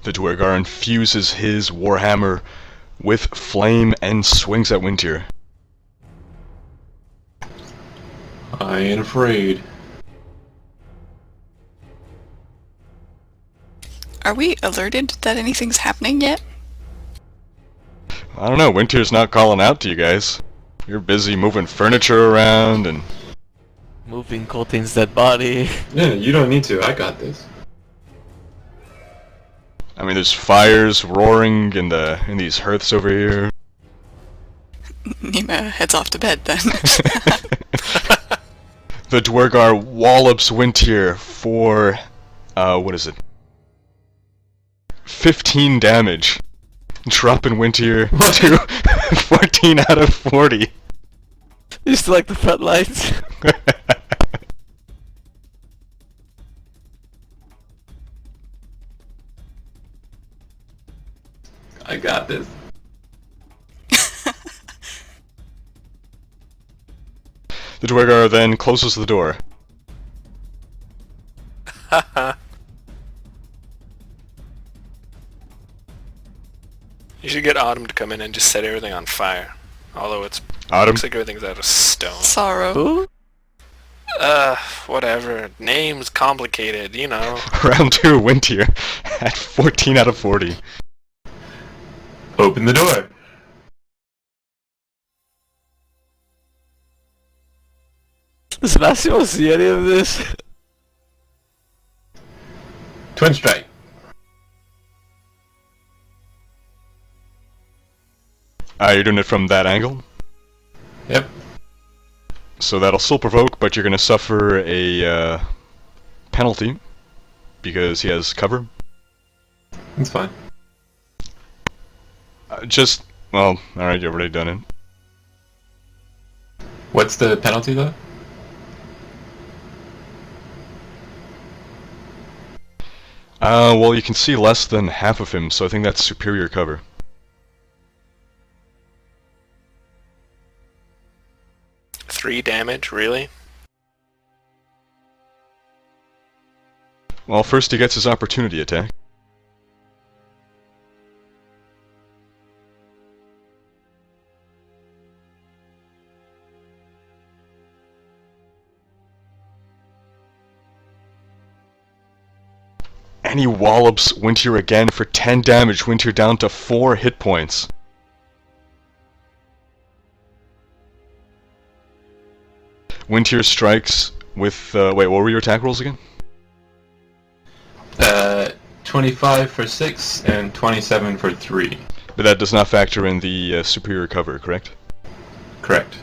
The duergar infuses his warhammer with flame and swings at Winter. I ain't afraid. Are we alerted that anything's happening yet? I don't know, Winter's not calling out to you guys. You're busy moving furniture around and... Moving Coltain's dead body. Yeah, you don't need to. I got this. I mean, there's fires roaring in these hearths over here. Nima heads off to bed then. The duergar wallops Winter for, what is it? 15 damage. Dropping Winter to 14 out of 40. You still like the front lines? I got this. The duergar then closes the door. You should get Autumn to come in and just set everything on fire. Although it's Autumn? looks like everything's out of stone. Sorrow. Who? Whatever. Name's complicated, you know. Round 2, Winter at 14 out of 40. Open the door. Does Massimo see any of this? Twin strike. You're doing it from that angle? Yep. So that'll still provoke, but you're gonna suffer a penalty because he has cover. That's fine. Well, alright, you've already done it. What's the penalty though? Well, you can see less than half of him, so I think that's superior cover. Three damage, really? Well, first he gets his opportunity attack. And he wallops Winter again for 10 damage. Winter down to 4 hit points. Winter strikes with, wait, what were your attack rolls again? 25 for 6 and 27 for 3. But that does not factor in the superior cover, correct? Correct.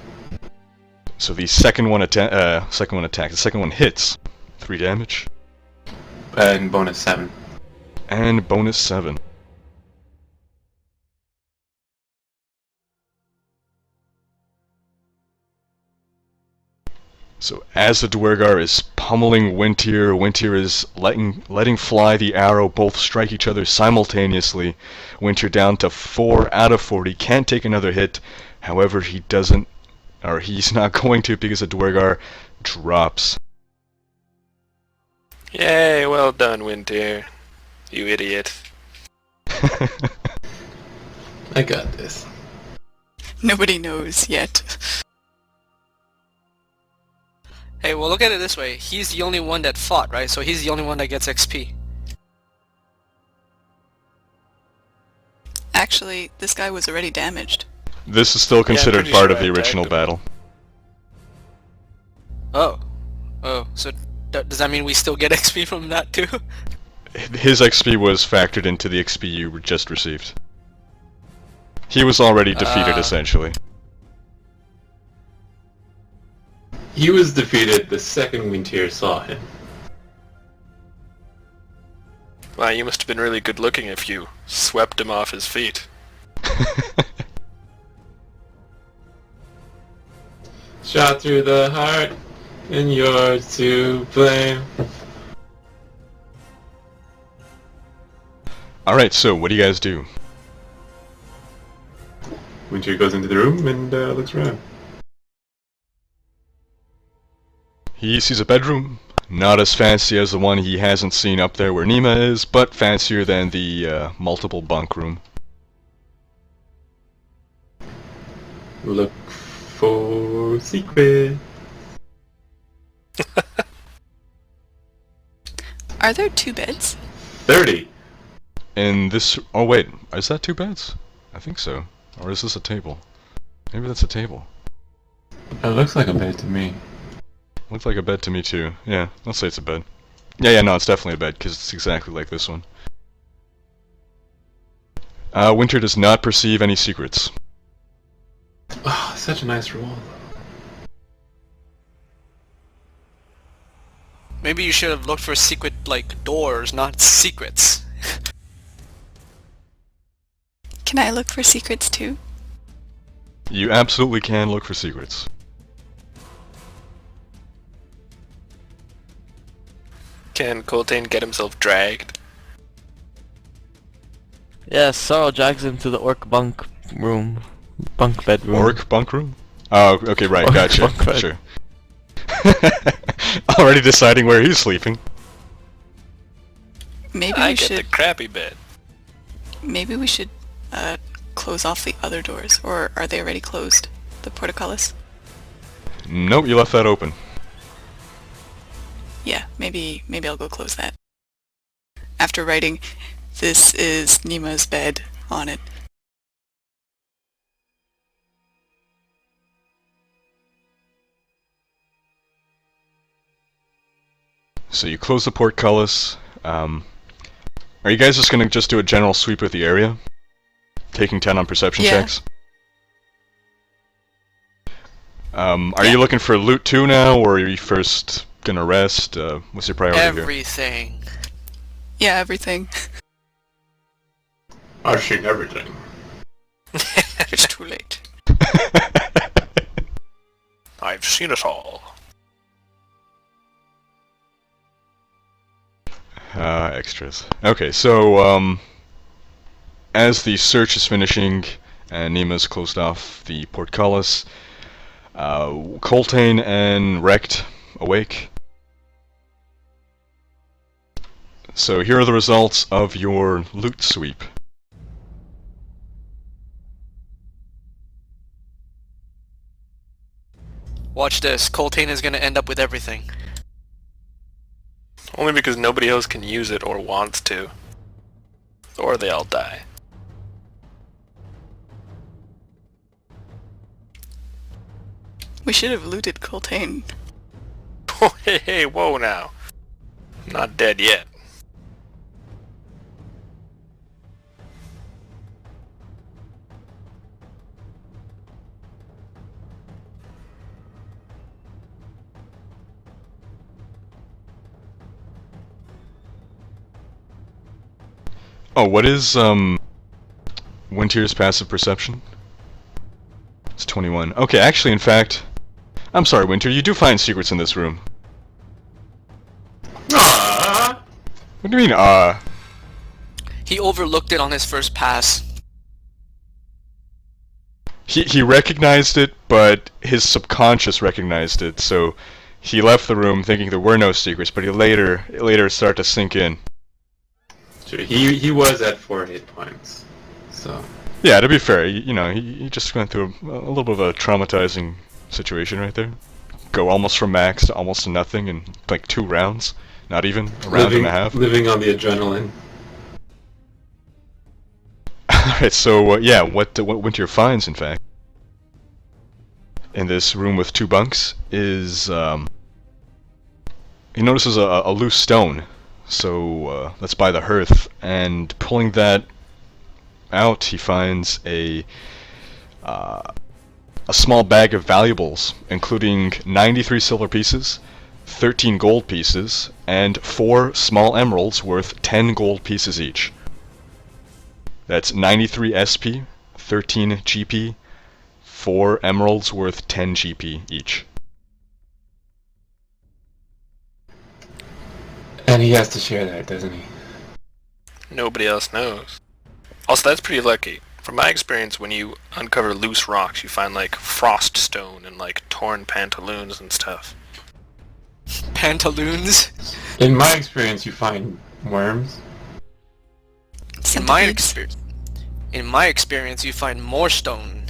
So the second one the second one hits. 3 damage. And bonus 7. And bonus 7. So as the duergar is pummeling Winter, Winter is letting fly the arrow, both strike each other simultaneously. Winter down to 4 out of 40, can't take another hit. However, he's not going to because the duergar drops. Yay, well done, Winter. You idiot. I got this. Nobody knows yet. Hey, well look at it this way. He's the only one that fought, right? So he's the only one that gets XP. Actually, this guy was already damaged. This is still considered pretty part sure of the I original attacked him. battle. Oh. Oh, so does that mean we still get XP from that too? His XP was factored into the XP you just received. He was already defeated, essentially. He was defeated the second Winter saw him. Wow, you must have been really good looking if you swept him off his feet. Shot through the heart, and you're to blame. Alright, so what do you guys do? Winter goes into the room and looks around. He sees a bedroom, Not as fancy as the one he hasn't seen up there where Nima is, but fancier than the multiple bunk room. Look for secret. Are there 2 beds? 30. In this... Oh wait, is that 2 beds? I think so. Or is this a table? Maybe that's a table. It looks like a bed to me. Looks like a bed to me too. Yeah, let's say it's a bed. Yeah, no, it's definitely a bed, because it's exactly like this one. Winter does not perceive any secrets. Oh, such a nice roll. Maybe you should have looked for secret, like, doors, not secrets. Can I look for secrets too? You absolutely can look for secrets. Can Coltane get himself dragged? Yeah, Sorrow drags him to the orc bunk room. Bunk bedroom. Orc bunk room? Oh, okay, right, Orc gotcha. bunk bed. Sure. Already deciding where he's sleeping. Maybe I we get the should... crappy bed. Maybe we should, close off the other doors. Or are they already closed? The portcullis? Nope, you left that open. Yeah, maybe I'll go close that. After writing, "This is Nima's bed" on it. So you close the portcullis. Are you guys just gonna do a general sweep of the area? Taking 10 on perception Yeah. checks? Are you looking for loot too now, or are you first gonna rest? What's your priority here? Everything. Yeah, everything. I've seen everything. It's too late. I've seen it all. Extras. Okay, so, as the search is finishing and Nima's closed off the portcullis, Coltane and Rekt awake. So here are the results of your loot sweep. Watch this. Coltane is gonna end up with everything. Only because nobody else can use it or wants to. Or they all die. We should have looted Coltane. Oh, hey, whoa now. I'm not dead yet. Oh, what is, Winter's passive perception? It's 21. Okay, actually, in fact... I'm sorry, Winter, you do find secrets in this room. Ah! What do you mean, He overlooked it on his first pass. He recognized it, but his subconscious recognized it, so he left the room thinking there were no secrets, but it later started to sink in. Sure, he was at 4 hit points. So... Yeah, to be fair, you know, he just went through a little bit of a traumatizing situation right there. Go almost from max to almost to nothing in like 2 rounds. Not even a round and a half. Living on the adrenaline. Alright, so yeah, what Winter finds, in fact, in this room with 2 bunks is, he notices a loose stone. So that's by the hearth, and pulling that out, he finds a small bag of valuables, including 93 silver pieces, 13 gold pieces, and 4 small emeralds worth 10 gold pieces each. That's 93 SP, 13 GP, 4 emeralds worth 10 GP each. And he has to share that, doesn't he? Nobody else knows. Also, that's pretty lucky. From my experience, when you uncover loose rocks, you find like frost stone and like torn pantaloons and stuff. Pantaloons. In my experience, you find worms. Centipedes. In my experience, you find more stone.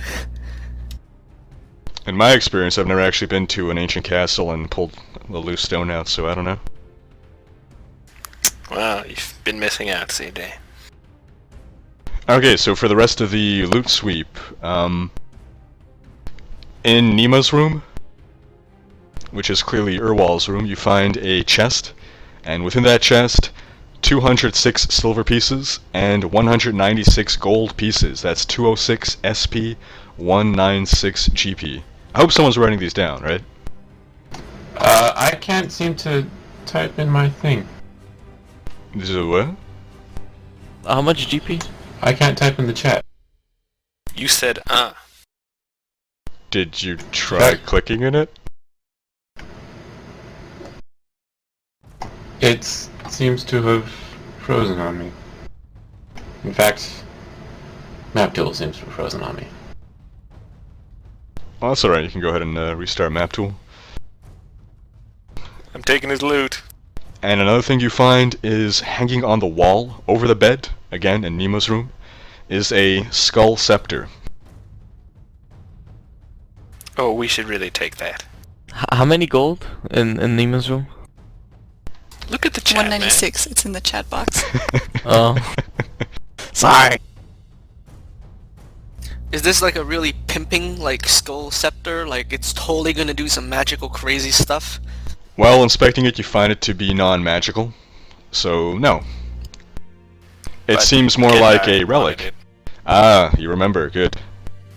In my experience, I've never actually been to an ancient castle and pulled the loose stone out, so I don't know. Well, you've been missing out, CJ. Okay, so for the rest of the loot sweep, in Nima's room, which is clearly Urwal's room, you find a chest, and within that chest, 206 silver pieces and 196 gold pieces. That's 206 SP, 196 GP. I hope someone's writing these down, right? I can't seem to type in my thing. This is a what? How much GP? I can't type in the chat. You said, Did you try Right. clicking in it? It seems to have frozen on me. In fact, map tool seems to have frozen on me. Oh, that's alright, you can go ahead and restart map tool. I'm taking his loot. And another thing you find is hanging on the wall over the bed, again in Nemo's room, is a skull scepter. Oh, we should really take that. How many gold in Nima's room? Look at the chat, 196. It's in the chat box. Oh. Sorry. Is this like a really pimping, like, skull scepter? Like, it's totally gonna do some magical crazy stuff? While inspecting it, you find it to be non-magical, so no. It But seems more Kid like Guy a relic. wanted it. Ah, you remember, good.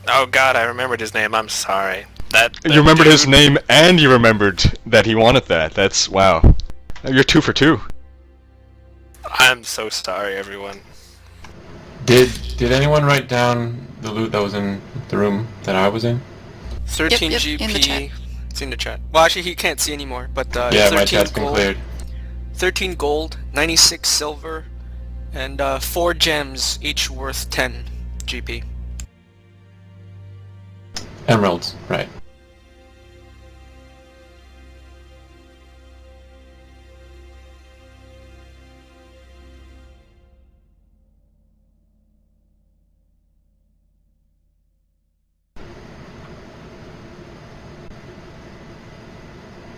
Oh god, I remembered his name. I'm sorry. That You remembered his dude- name and you remembered that he wanted that. That's, wow. You're 2 for 2. I'm so sorry, everyone. Did anyone write down the loot that was in the room that I was in? 13 Yep, GP. in the chat. It's in the chat. Well, actually, he can't see anymore, but Yeah, 13 my chat's been gold, cleared. 13 gold, 96 silver, and 4 gems, each worth 10 GP. Emeralds, right.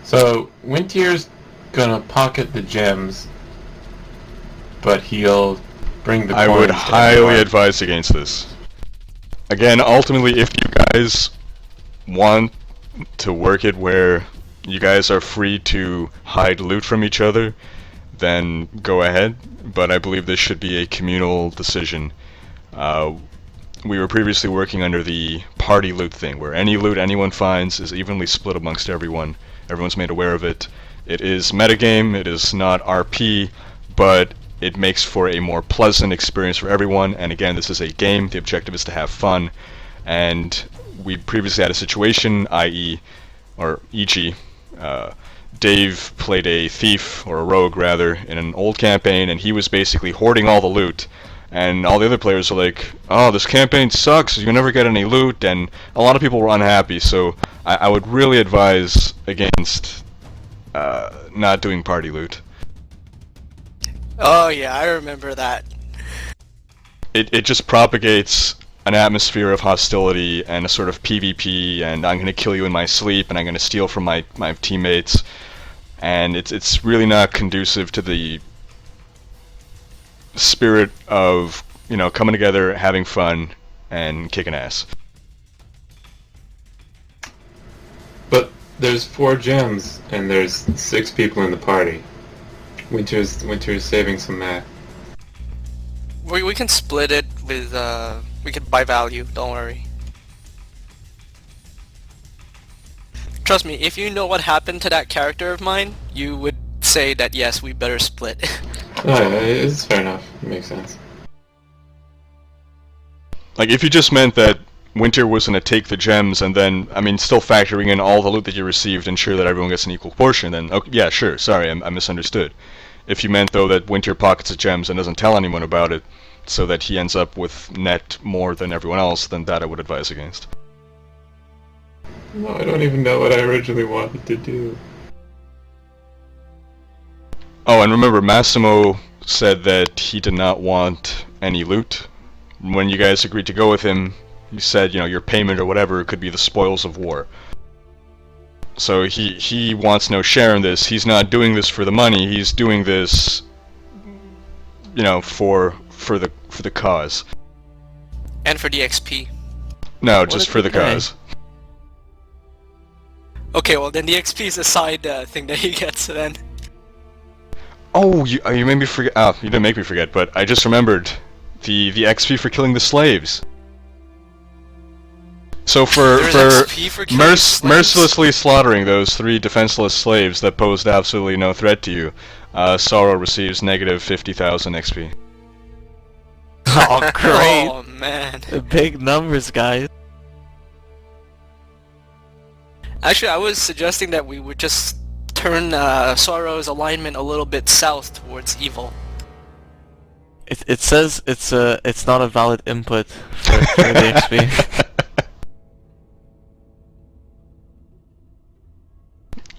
So, Wintier's gonna pocket the gems, but he'll bring the I coins would to highly everyone. advise against this. Again, ultimately, if you guys want to work it where you guys are free to hide loot from each other, then go ahead, but I believe this should be a communal decision. We were previously working under the party loot thing, where any loot anyone finds is evenly split amongst everyone. Everyone's made aware of it. It is metagame, it is not RP, but it makes for a more pleasant experience for everyone, and again, this is a game, the objective is to have fun, and we previously had a situation, i.e., or e.g., Dave played a thief, or a rogue rather, in an old campaign, and he was basically hoarding all the loot, and all the other players were like, oh, this campaign sucks, you never get any loot, and a lot of people were unhappy, so I would really advise against not doing party loot. Oh yeah, I remember that. It just propagates an atmosphere of hostility and a sort of PvP, and I'm going to kill you in my sleep, and I'm going to steal from my teammates, and it's really not conducive to the spirit of, you know, coming together, having fun, and kicking ass. But there's 4 gems, and there's 6 people in the party. Winter's saving some math. We can split it with, we can buy value, don't worry. Trust me, if you know what happened to that character of mine, you would say that yes, we better split. Oh, yeah, it's fair enough. It makes sense. Like, if you just meant that Winter was going to take the gems and then, I mean, still factoring in all the loot that you received, ensure that everyone gets an equal portion, then, okay, yeah, sure, sorry, I misunderstood. If you meant, though, that Winter pockets the gems and doesn't tell anyone about it, so that he ends up with net more than everyone else, then that I would advise against. No, I don't even know what I originally wanted to do. Oh, and remember, Massimo said that he did not want any loot. When you guys agreed to go with him, he said, your payment or whatever could be the spoils of war. So he wants no share in this. He's not doing this for the money. He's doing this, for the cause. And for the XP. No, just for the guy. cause. Okay, well then the XP is a side thing that he gets then. Oh, you made me forget. Oh, you didn't make me forget, but I just remembered the XP for killing the slaves. So for XP for killing slaves? mercilessly slaughtering those 3 defenseless slaves that posed absolutely no threat to you, Sorrow receives negative 50,000 XP. Oh, great. Oh man. The big numbers, guys. Actually, I was suggesting that we would just turn Sorrow's alignment a little bit south towards evil. It says it's not a valid input for the XP.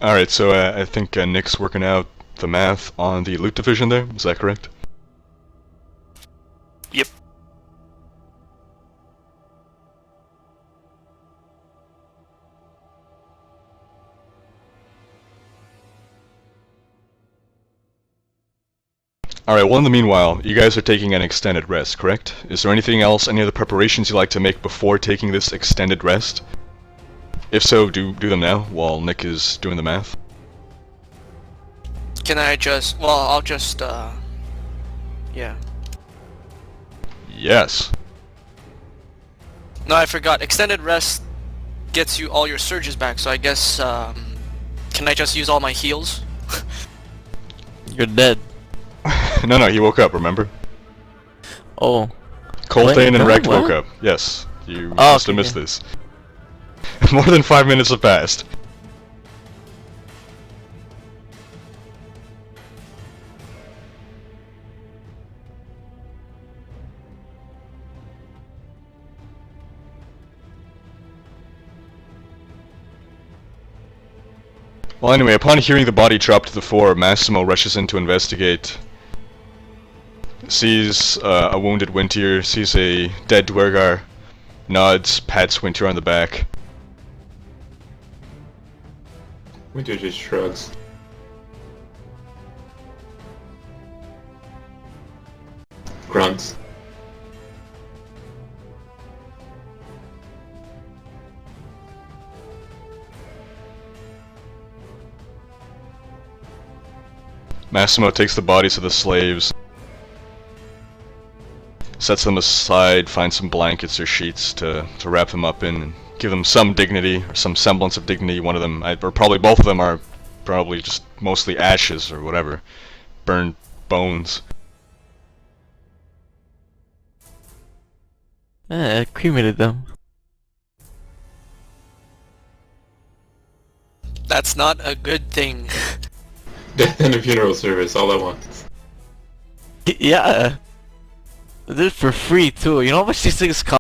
Alright, so I think Nick's working out the math on the loot division there, is that correct? Yep. Alright, well in the meanwhile, you guys are taking an extended rest, correct? Is there anything else, any other preparations you'd like to make before taking this extended rest? If so, do them now, while Nick is doing the math. Can I just... well, I'll just, yeah. Yes. No, I forgot. Extended rest gets you all your surges back, so I guess, can I just use all my heals? You're dead. No, he woke up, remember? Oh. Coltane Wait, and no, Rekt what? woke up. Yes. You Oh, must have okay, missed yeah. this. More than 5 minutes have passed. Well, anyway, upon hearing the body drop to the floor, Massimo rushes in to investigate. Sees a wounded Wintier, sees a dead duergar, nods, pats Wintier on the back. Winter just shrugs. Grunts. Massimo takes the bodies of the slaves, sets them aside, finds some blankets or sheets to wrap them up in, and give them some dignity, or some semblance of dignity. One of them, or probably both of them, are probably just mostly ashes or whatever. Burned bones. I cremated them. That's not a good thing. Death and a funeral service all at once. Yeah. I did it for free too. You know how much these things cost?